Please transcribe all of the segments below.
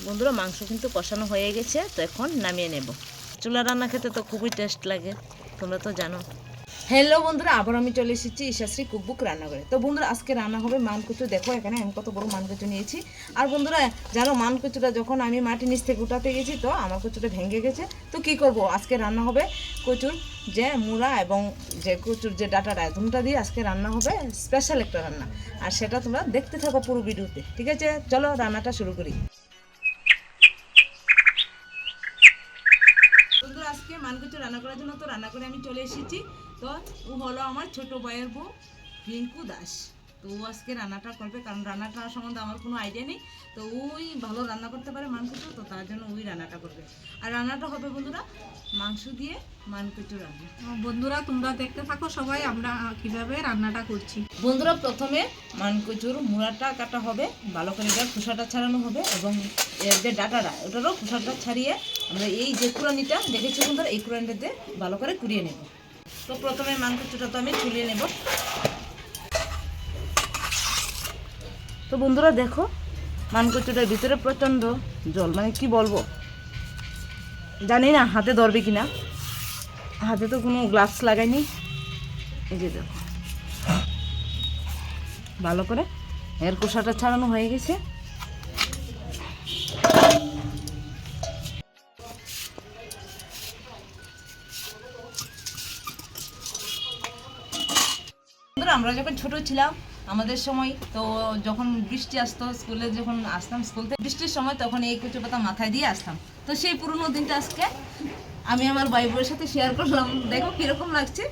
বন্ধুরা মাংস কিন্তু কষানো হয়ে গেছে, তো এখন নামিয়ে নেব। চুলা রান্না খেতে তো খুবই টেস্ট লাগে, তোমরা তো জানো। হ্যালো বন্ধুরা, আবার আমি চলে এসেছি ইশাশ্রী কুকবুক রান্নাঘরে। তো বন্ধুরা আজকে রান্না হবে মানকুচু। দেখো এখানে আমি কত বড় মানকুচু নিয়েছি। আর বন্ধুরা জানো, মানকুচুটা যখন আমি মাটির নিচ থেকে উঠাতে গেছি তো আমার কচুটা ভেঙে গেছে। তো কি করব, আজকে রান্না হবে কচুর যে মুড়া এবং যে কচুর যে ডাটাটা দুটা দিয়ে আজকে রান্না হবে স্পেশাল একটা রান্না। আর সেটা তোমরা দেখতে থাকো পুরো ভিডিওতে, ঠিক আছে? চলো রান্নাটা শুরু করি। বন্ধুরা আজকে মানকুচু রান্না করার জন্য তো রান্না করে আমি চলে এসেছি। তো ও হলো আমার ছোট ভাইয়ের বউ রিঙ্কু দাস। তো ও আজকে রান্নাটা করবে, কারণ রান্নাটা সম্বন্ধে আমার কোনো আইডিয়া নেই। তো ওই ভালো রান্না করতে পারে মানকুচু, তো তার জন্য ওই রান্নাটা করবে। আর রান্নাটা হবে বন্ধুরা মাংস দিয়ে মানকুচু রান্না। বন্ধুরা তোমরা দেখতে থাকো সবাই আমরা কিভাবে রান্নাটা করছি। বন্ধুরা প্রথমে মানকুচুর মুড়াটা কাটা হবে, ভালো করে এটার খোসাটা ছাড়ানো হবে এবং এর যে ডাটাটা ওটারও খোসাটা ছাড়িয়ে আমরা এই যে কুড়ানিটা দেখেছি বন্ধুরা, এই কুড়ানিটাতে ভালো করে কুড়িয়ে নেব। তো প্রথমে মানকুচুটা তো আমি ছুলিয়ে নেব। তো বন্ধুরা দেখো মানকুচুটার ভিতরে প্রচণ্ড জল, মানে কি বলবো জানি না হাতে ধরবে কিনা। হাতে তো কোনো গ্লাভস লাগাইনি। এই যে দেখো ভালো করে এর খোসাটা ছাড়ানো হয়ে গেছে। আমরা যখন ছোট ছিলাম আমাদের সময় তো যখন বৃষ্টি আসতো, স্কুলে যখন আসতাম স্কুল থেকে বৃষ্টির সময়, তখন এই কচু পাতা মাথায় দিয়ে আসতাম। তো সেই পুরনো দিনটা আজকে আমি আমার ভাই বোনের সাথে শেয়ার করলাম। দেখো কিরকম লাগছে,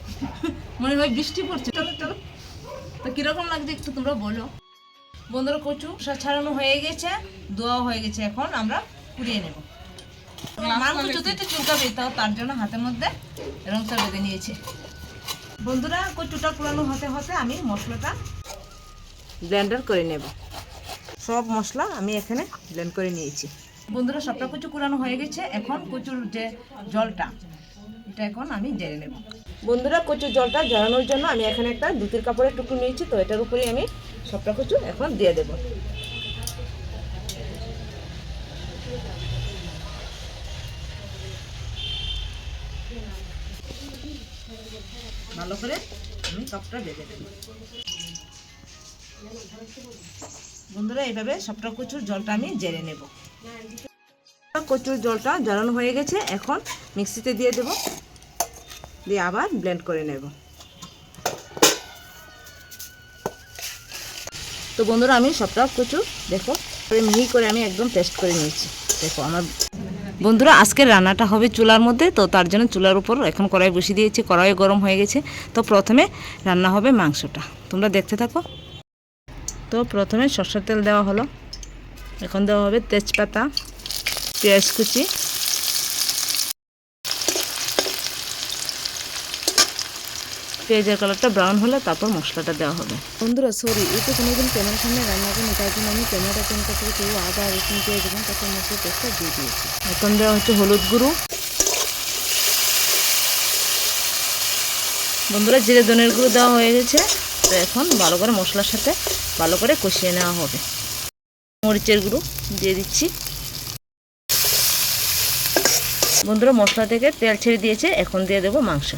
মনে হয় বৃষ্টি পড়ছে। চলো চলো, তো কিরকম লাগছে একটু তোমরা বলো। বন্ধুরা কচু ছাড়ানো হয়ে গেছে, ধোয়া হয়ে গেছে, এখন আমরা কুড়িয়ে নেব। মানকুচুতে একটু চুলকাবে, তার জন্য হাতের মধ্যে রংটা বেঁধে নিয়েছে। বন্ধুরা কচুটা কুড়ানো হতে হতে আমি মশলাটা ব্লেন্ডার করে নেব। সব মশলা আমি এখানে ব্লেন্ড করে নিয়েছি। বন্ধুরা সবটা কচু কুড়ানো হয়ে গেছে, এখন কচুর যে জলটা এটা এখন আমি ঝেড়ে নেব। বন্ধুরা কচুর জলটা ঝরানোর জন্য আমি এখানে একটা ধুতির কাপড়ের টুকরো নিয়েছি, তো এটার উপরে আমি সবটা কচু এখন দিয়ে দেব। ভালো করে আমি কাপটা বেঁধে দেব। বন্ধুরা এইভাবে সবটা কচুর জলটা আমি ঝেড়ে নেব। কচুর জলটা ঝরানো হয়ে গেছে, এখন মিক্সিতে দিয়ে দেব, দিয়ে আবার ব্লেন্ড করে নেব। তো বন্ধুরা আমি সবটা কচু দেখো মিহি করে আমি একদম পেস্ট করে নিয়েছি। দেখো আমার বন্ধুরা আজকের রান্নাটা হবে চুলার মধ্যে, তো তার জন্য চুলার উপর এখন কড়াই বসিয়ে দিয়েছি। কড়াই গরম হয়ে গেছে, তো প্রথমে রান্না হবে মাংসটা, তোমরা দেখতে থাকো। তো প্রথমে সরষের তেল দেওয়া হলো, এখন দেওয়া হবে তেজপাতা, পেঁয়াজ কুচি, পেঁয়াজের কালারটা ব্রাউন হলে তারপর মশলাটা দেওয়া হবে। বন্ধুরা সরি, এই তো কোনোদিন ক্যামেরার সামনে রান্না করিনি, তাই জন্য আমি ক্যামেরাটা চেঞ্জ করতে কেউ আদা রসুন পেঁয়াজ এবং কাঁচা মশলা পেস্টটা দিয়ে দিয়েছি। এখন দেওয়া হচ্ছে হলুদ গুঁড়ো। বন্ধুরা জিরে ধনের গুঁড়ো দেওয়া হয়ে গেছে, তো এখন ভালো করে মশলার সাথে ভালো করে কষিয়ে নেওয়া হবে। মরিচের গুঁড়ো দিয়ে দিচ্ছি। বন্ধুরা মশলা থেকে তেল ছেড়ে দিয়েছে, এখন দিয়ে দেবো মাংস।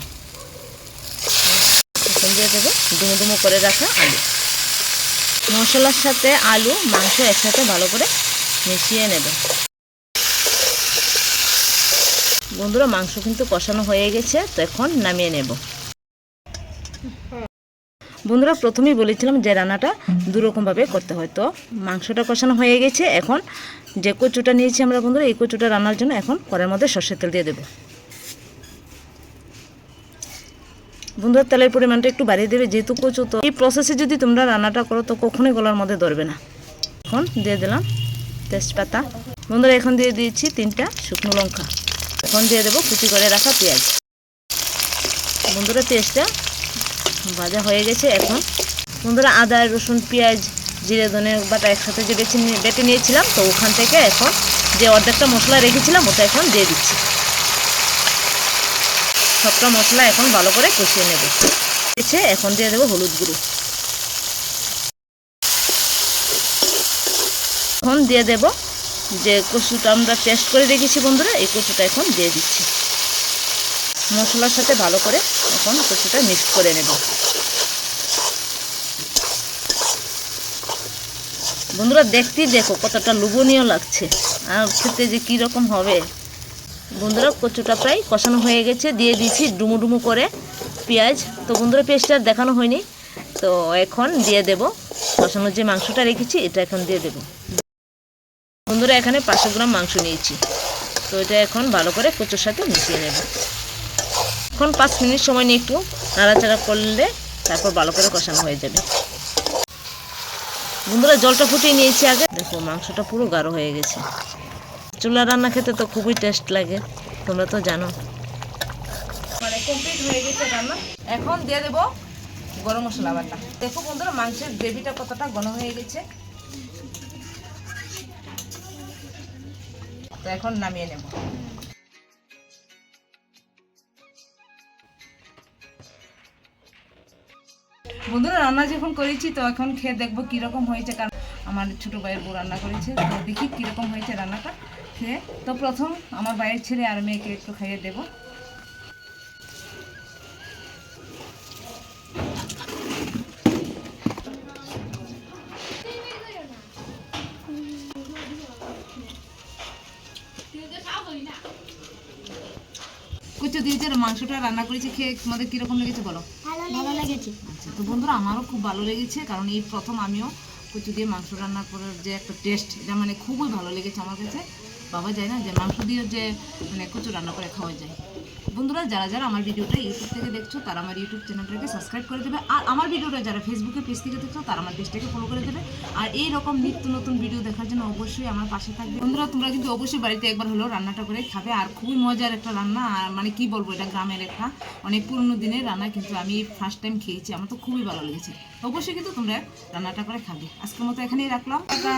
এখন দিয়ে দেবো ডুমো ডুমো করে রাখা আলু। মশলার সাথে আলু মাংস একসাথে ভালো করে মিশিয়ে নেব। বন্ধুরা মাংস কিন্তু কষানো হয়ে গেছে, তো এখন নামিয়ে নেব। বন্ধুরা প্রথমেই বলেছিলাম যে রান্নাটা দুরকমভাবে করতে হয়। তো মাংসটা কষানো হয়ে গেছে, এখন যে কচুটা নিয়েছি আমরা বন্ধুরা, এই কচুটা রান্নার জন্য এখন কড়াইয়ের মধ্যে সরষের তেল দিয়ে দেবো। বন্ধুরা তেলের পরিমাণটা একটু বাড়িয়ে দেবে, যেহেতু কচু, তো এই প্রসেসে যদি তোমরা রান্নাটা করো তো কখনোই গলার মধ্যে ধরবে না। এখন দিয়ে দিলাম তেজপাতা। বন্ধুরা এখন দিয়ে দিয়েছি 3টা শুকনো লঙ্কা। এখন দিয়ে দেবো কুচি করে রাখা পেঁয়াজ। বন্ধুরা পেঁয়াজটা ভাজা হয়ে গেছে, এখন বন্ধুরা আদা রসুন পেঁয়াজ জিরে ধনে বাটা একসাথে যে বেটে নিয়েছিলাম, তো ওখান থেকে এখন যে অর্ধেকটা মশলা রেখেছিলাম ওটা এখন দিয়ে দিচ্ছি। সবটা মশলা এখন ভালো করে কষিয়ে নেব। এখন দিয়ে দেবো হলুদ গুঁড়ো। এখন দিয়ে দেব যে কচুটা আমরা পেস্ট করে রেখেছি বন্ধুরা, এই কচুটা এখন দিয়ে দিচ্ছি। মশলার সাথে ভালো করে এখন কচুটা মিক্স করে নেব। বন্ধুরা দেখতেই দেখো কতটা লোভনীয় লাগছে, আর খেতে যে কীরকম হবে। বন্ধুরা কচুটা প্রায় কষানো হয়ে গেছে, দিয়ে দিয়েছি ডুমো ডুমো করে পেঁয়াজ। তো বন্ধুরা পেঁয়াজটা দেখানো হয়নি, তো এখন দিয়ে দেব কষানোর যে মাংসটা রেখেছি এটা এখন দিয়ে দেব। বন্ধুরা এখানে 500 গ্রাম মাংস নিয়েছি, তো এটা এখন ভালো করে কচুর সাথে মিশিয়ে নেব। এখন 5 মিনিট সময় নিয়ে একটু নাড়াচাড়া করলে তারপর ভালো করে কষানো হয়ে যাবে। বন্ধুরা জলটা ফুটিয়ে নিয়েছি আগে, দেখো মাংসটা পুরো গাঢ় হয়ে গেছে। চুলা রান্না খেতে তো খুবই টেস্ট লাগে, তোমরা তো জানো। মানে কমপ্লিট হয়ে গেছে রান্না, এখন দিয়ে দেব গরম মশলা বাটা। দেখো বন্ধুরা মাংসের গ্রেভিটা কতটা ঘন হয়ে গেছে, তো এখন নামিয়ে নেব। বন্ধুরা রান্না যখন করেছি তো এখন খেয়ে দেখবো কীরকম হয়েছে, কারণ আমার ছোটো ভাইয়ের বউ রান্না করেছে, তো দেখি কীরকম হয়েছে রান্নাটা খেয়ে। তো প্রথম আমার ভাইয়ের ছেলে আর মেয়েকে একটু খাইয়ে দেবো। কচু দিয়ে যে মাংসটা রান্না করেছি খেয়ে তোমাদের কীরকম লেগেছে বলো? ভালো লেগেছে। আচ্ছা, তো বন্ধুরা আমারও খুব ভালো লেগেছে, কারণ এই প্রথম আমিও কচু দিয়ে মাংস রান্নার পরের যে একটা টেস্ট, এটা মানে খুবই ভালো লেগেছে আমার কাছে। বাবা যায় না যে মাংস দিয়ে যে মানে কচু রান্না করে খাওয়া যায়। বন্ধুরা যারা যারা আমার ভিডিওটা ইউটিউব থেকে দেখছো তারা আমার ইউটিউব চ্যানেলটাকে সাবস্ক্রাইব করে দেবে, আর আমার ভিডিওটা যারা ফেসবুকে পেজ থেকে দেখছো তারা আমার পেজটাকে ফলো করে দেবে। আর এই রকম নিত্য নতুন ভিডিও দেখার জন্য অবশ্যই আমার পাশে থাকবে। বন্ধুরা তোমরা কিন্তু অবশ্যই বাড়িতে একবার হলেও রান্নাটা করে খাবে, আর খুবই মজার একটা রান্না। আর মানে কি বলবো, এটা গ্রামের একটা অনেক পুরনো দিনের রান্না, কিন্তু আমি ফার্স্ট টাইম খেয়েছি, আমার তো খুবই ভালো লেগেছে। অবশ্যই কিন্তু তোমরা রান্নাটা করে খাবে। আজকের মতো এখানেই রাখলাম, টাটা।